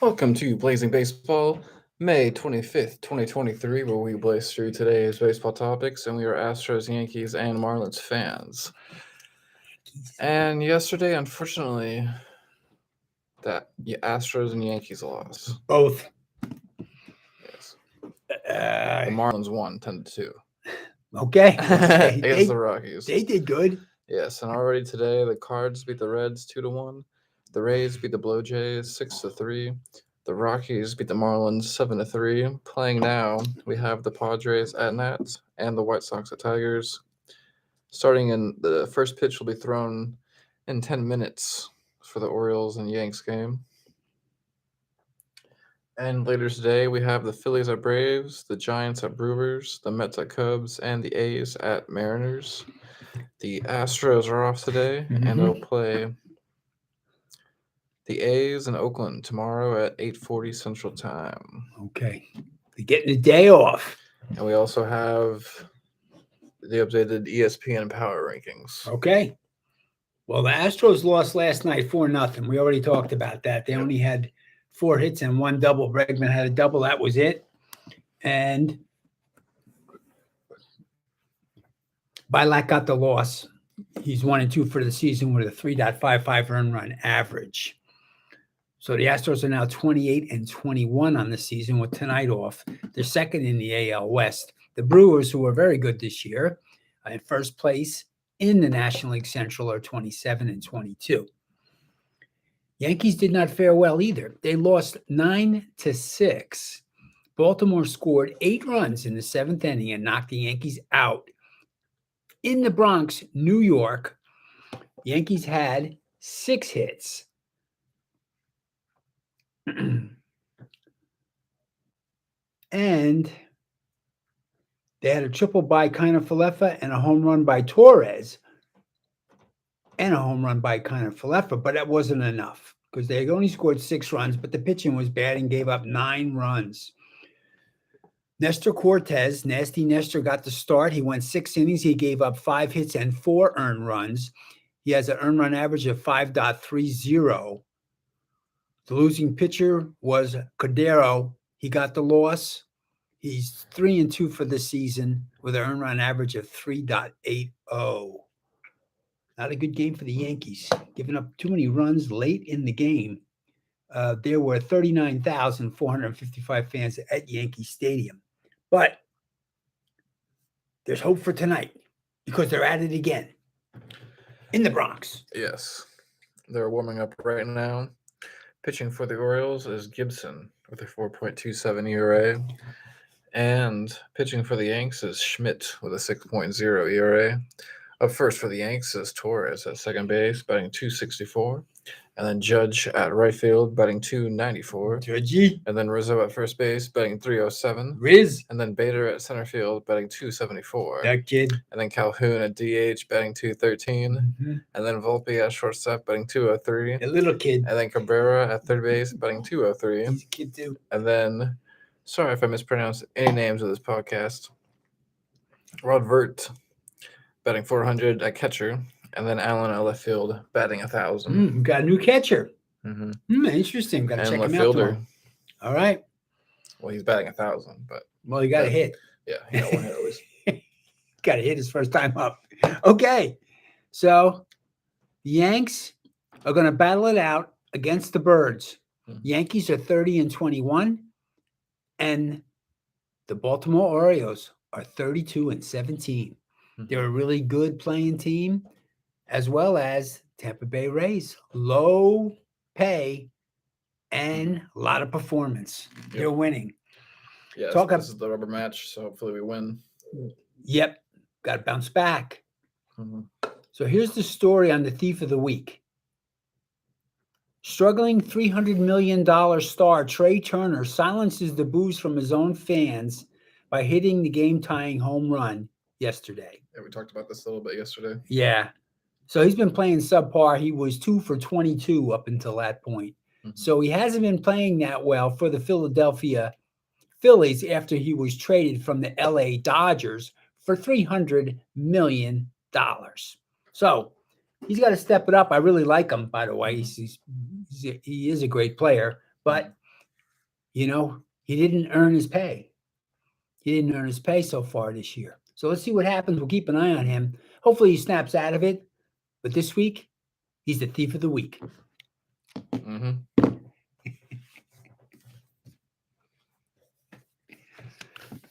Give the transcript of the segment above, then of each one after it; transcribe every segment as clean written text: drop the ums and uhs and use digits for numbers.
Welcome to Blazing Baseball, May 25th, 2023, where we blaze through today's baseball topics, and we are Astros, Yankees, and Marlins fans. And yesterday, unfortunately, the Astros and Yankees lost. Both. Yes. The Marlins won 10-2 Okay. against the Rockies. They did good. Yes, and already today, the Cards beat the Reds 2-1. The Rays beat the Blue Jays 6-3. The Rockies beat the Marlins 7-3. Playing now, we have the Padres at Nats and the White Sox at Tigers. Starting in the first pitch will be thrown in 10 minutes for the Orioles and Yanks game. And later today, we have the Phillies at Braves, the Giants at Brewers, the Mets at Cubs, and the A's at Mariners. The Astros are off today, and they'll play the A's in Oakland tomorrow at 8:40 Central Time. Okay. They're getting a day off. And we also have the updated ESPN power rankings. Okay. Well, the Astros lost last night 4-0. We already talked about that. They only had 4 hits and 1 double. Bregman had a double. That was it. And Bilac got the loss. He's 1-2 for the season with a 3.55 earned run average. So the Astros are now 28-21 on the season with tonight off. They're second in the AL West. The Brewers, who are very good this year, in first place in the National League Central, are 27-22. Yankees did not fare well either. They lost 9-6. Baltimore scored 8 runs in the 7th inning and knocked the Yankees out. In the Bronx, New York, Yankees had 6 hits. And they had a triple by Kiner-Falefa and a home run by Torres and a home run by Kiner-Falefa, but that wasn't enough because they only scored 6 runs, but the pitching was bad and gave up 9 runs. Nestor Cortez, Nasty Nestor, got the start. He went 6 innings. He gave up 5 hits and 4 earned runs. He has an earned run average of 5.30. The losing pitcher was Cordero. He got the loss. He's 3-2 for the season with an earned run average of 3.80. Not a good game for the Yankees, giving up too many runs late in the game. There were 39,455 fans at Yankee Stadium. But there's hope for tonight because they're at it again in the Bronx. Yes. They're warming up right now. Pitching for the Orioles is Gibson with a 4.27 ERA. And pitching for the Yanks is Schmidt with a 6.0 ERA. Up first for the Yanks is Torres at second base, batting .264. And then Judge at right field, batting .294. Judgy. And then Rizzo at first base, batting .307. Riz. And then Bader at center field, batting .274. That kid. And then Calhoun at DH, batting .213. And then Volpe at shortstop, batting .203. A little kid. And then Cabrera at third base, batting .203. He's a kid too. And then, sorry if I mispronounce any names of this podcast, Rod Vert, batting .400 at catcher. And then Allen at left field, batting .1,000. Got a new catcher. Mm-hmm. Interesting. Got to and check left him out fielder. tomorrow. All right. Well, he's batting .1,000, but he got a hit. Yeah, he got one hit at least. Got to hit his first time up. Okay. So the Yanks are going to battle it out against the Birds. Yankees are 30-21, and the Baltimore Orioles are 32-17. They're a really good playing team, as well as Tampa Bay Rays. Low pay and a lot of performance. Yep. They're winning. Yeah, this is the rubber match, so hopefully we win. Yep. Got to bounce back. So here's the story on the Thief of the Week. Struggling $300 million star Trey Turner silences the boos from his own fans by hitting the game-tying home run yesterday. Yeah, we talked about this a little bit yesterday. Yeah. So he's been playing subpar. He was 2 for 22 up until that point. So he hasn't been playing that well for the Philadelphia Phillies after he was traded from the LA Dodgers for $300 million. So he's got to step it up. I really like him, by the way. He is a great player, but he didn't earn his pay. He didn't earn his pay so far this year. So let's see what happens. We'll keep an eye on him. Hopefully he snaps out of it. But this week, he's the thief of the week. Mm-hmm.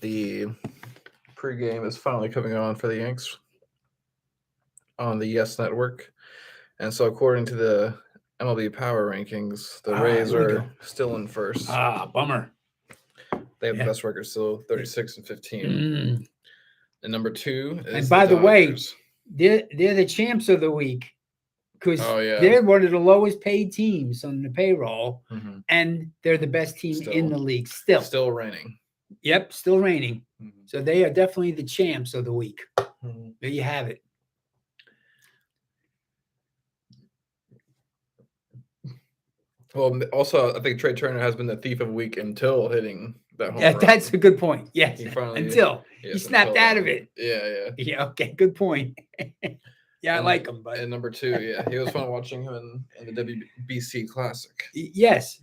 The pregame is finally coming on for the Yanks on the Yes Network. And so according to the MLB Power Rankings, the Rays here we are go. still in first. Bummer. They have Yeah. the best record still, 36-15. Mm. And number 2 is And by the way, Dodgers. they're the champs of the week because Oh, yeah. they're one of the lowest paid teams on the payroll, Mm-hmm. and they're the best team Still. in the league still. Still reigning. Yep, still reigning. Mm-hmm. So they are definitely the champs of the week. Mm-hmm. There you have it. Well, also, I think Trey Turner has been the thief of the week until hitting that home run. That's a good point. Yes, He finally- until he Yes, snapped until out then. of it. Yeah. Yeah, okay, good point. Yeah, I And- like him, but And number 2, yeah, he was fun watching him in the WBC Classic. yes,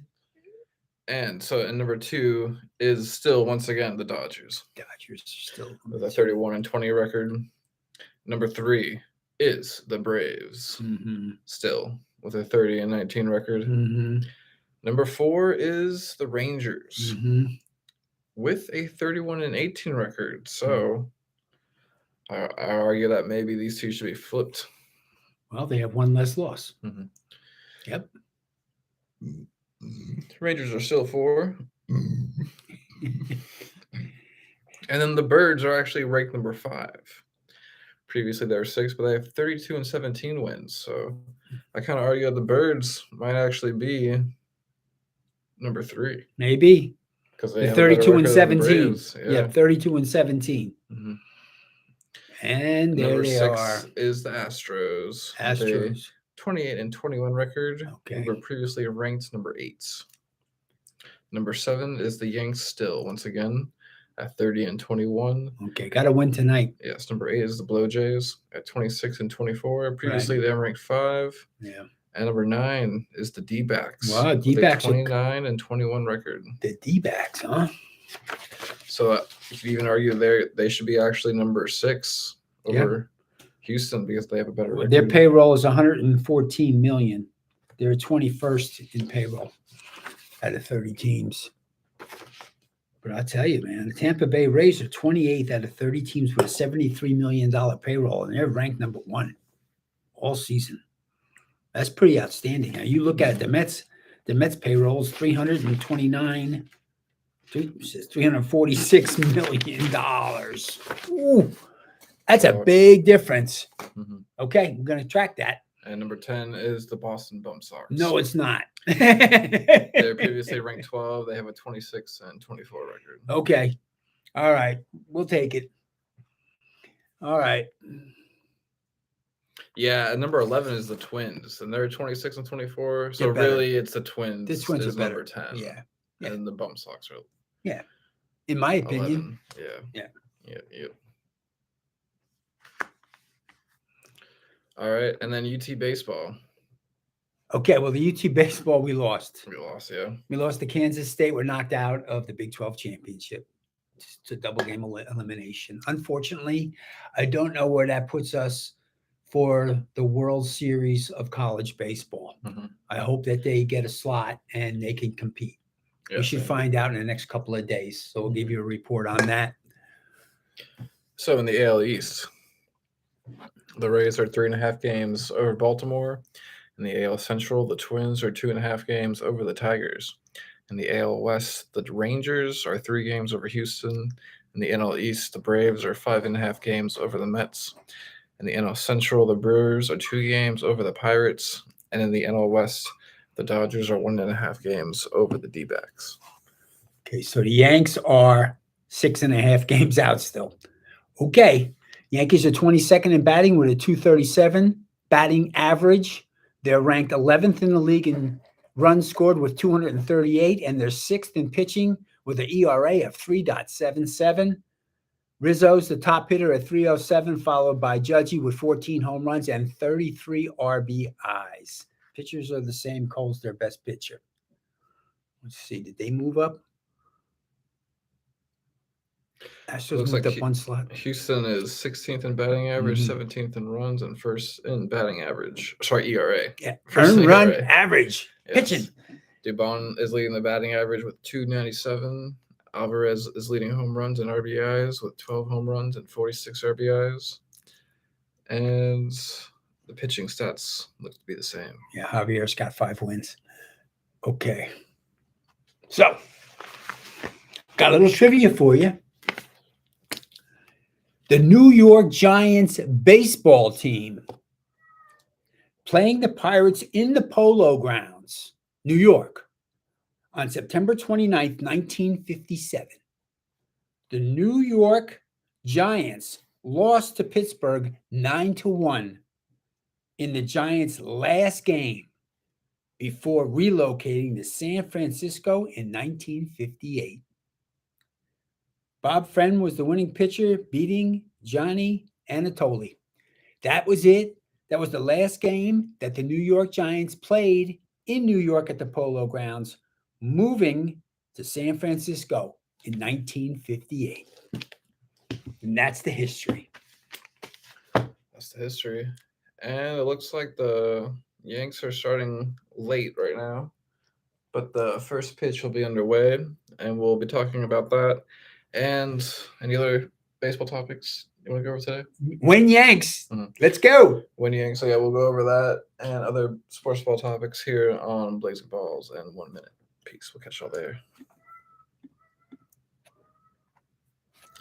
And so, and number 2 is still once again the Dodgers Dodgers are still with a 31-20 record. Number 3 is the Braves, still with a 30-19 record. Mm-hmm. Number 4 is the Rangers Mm-hmm. with a 31-18 record. So I argue that maybe these two should be flipped. Well, they have one less loss. Mm-hmm. Yep. Rangers are still 4. And then the Birds are actually ranked number 5. Previously, they were 6, but they have 32-17 wins. So I kind of argue that the Birds might actually be number 3 Maybe because they they're have a better 32 and record than the 17. Braves. Yeah, 32 and 17. Mm-hmm. And there Number they 6 are. is the Astros. with a Astros. 28-21 record. Okay. We were previously ranked number 8. Number 7 is the Yanks still, once again, at 30-21. Okay, got to win tonight. Yes, number 8 is the Blue Jays at 26-24. Previously, they were ranked 5. Yeah. And number 9 is the D-backs. Wow, with D-backs a 29-21 record. The D-backs, huh? So you could even argue they should be actually number 6 over Houston because they have a better record. Their payroll is 114 million. They're 21st in payroll out of 30 teams. But I'll tell you, man, the Tampa Bay Rays are 28th out of 30 teams with a $73 million payroll, and they're ranked number 1 all season. That's pretty outstanding. Now you look at the Mets payroll is $346 million. Ooh, that's a big difference. Mm-hmm. Okay, I'm going to track that. And number 10 is the Boston Bum Sox. No, it's not. They're previously ranked 12. They have a 26-24 record. Okay. All right. We'll take it. All right. Yeah, and number 11 is the Twins, and they're 26-24. So They're better. really, it's the Twins. The Twins is are better. number 10. Yeah. And the Bum Sox are In my opinion. 11. Yeah. All right, and then UT baseball. Okay, well, the UT baseball we lost. We lost, yeah. We lost to Kansas State. We're knocked out of the Big 12 championship. It's a double game elimination. Unfortunately, I don't know where that puts us for the World Series of college baseball. Mm-hmm. I hope that they get a slot and they can compete. Yeah, we should find out in the next couple of days. So we'll give you a report on that. So in the AL East, the Rays are 3.5 games over Baltimore. In the AL Central, the Twins are 2.5 games over the Tigers. In the AL West, the Rangers are 3 games over Houston. In the NL East, the Braves are 5.5 games over the Mets. In the NL Central, the Brewers are 2 games over the Pirates. And in the NL West, the Dodgers are 1.5 games over the D-backs. Okay, so the Yanks are 6.5 games out still. Okay, Yankees are 22nd in batting with a 237 batting average. They're ranked 11th in the league in runs scored with 238, and they're 6th in pitching with an ERA of 3.77. Rizzo's the top hitter at 307, followed by Judgy with 14 home runs and 33 RBIs. Pitchers are the same. Cole's their best pitcher. Let's see. Did they move up? Astros Looks moved like up one slot. Houston is 16th in batting average, Mhm. 17th in runs, and first in batting average. Sorry, ERA. Yeah. First Earned in run ERA. average. Yes. Pitching. Dubon is leading the batting average with 297. Alvarez is leading home runs and RBIs with 12 home runs and 46 RBIs. And the pitching stats look to be the same. Yeah, Javier's got 5 wins. Okay. So, got a little trivia for you. The New York Giants baseball team playing the Pirates in the Polo Grounds, New York, on September 29th, 1957. The New York Giants lost to Pittsburgh 9-1 in the Giants' last game before relocating to San Francisco in 1958. Bob Friend was the winning pitcher, beating Johnny Anatoli. That was it. That was the last game that the New York Giants played in New York at the Polo Grounds, moving to San Francisco in 1958. And that's the history. That's the history. And it looks like the Yanks are starting late right now. But the first pitch will be underway, and we'll be talking about that. And any other baseball topics you want to go over today? Win Yanks. Mhm. Let's go. When Yanks, so yeah, we'll go over that and other sports ball topics here on Blazing Balls in 1 minute. Peace. We'll catch y'all there.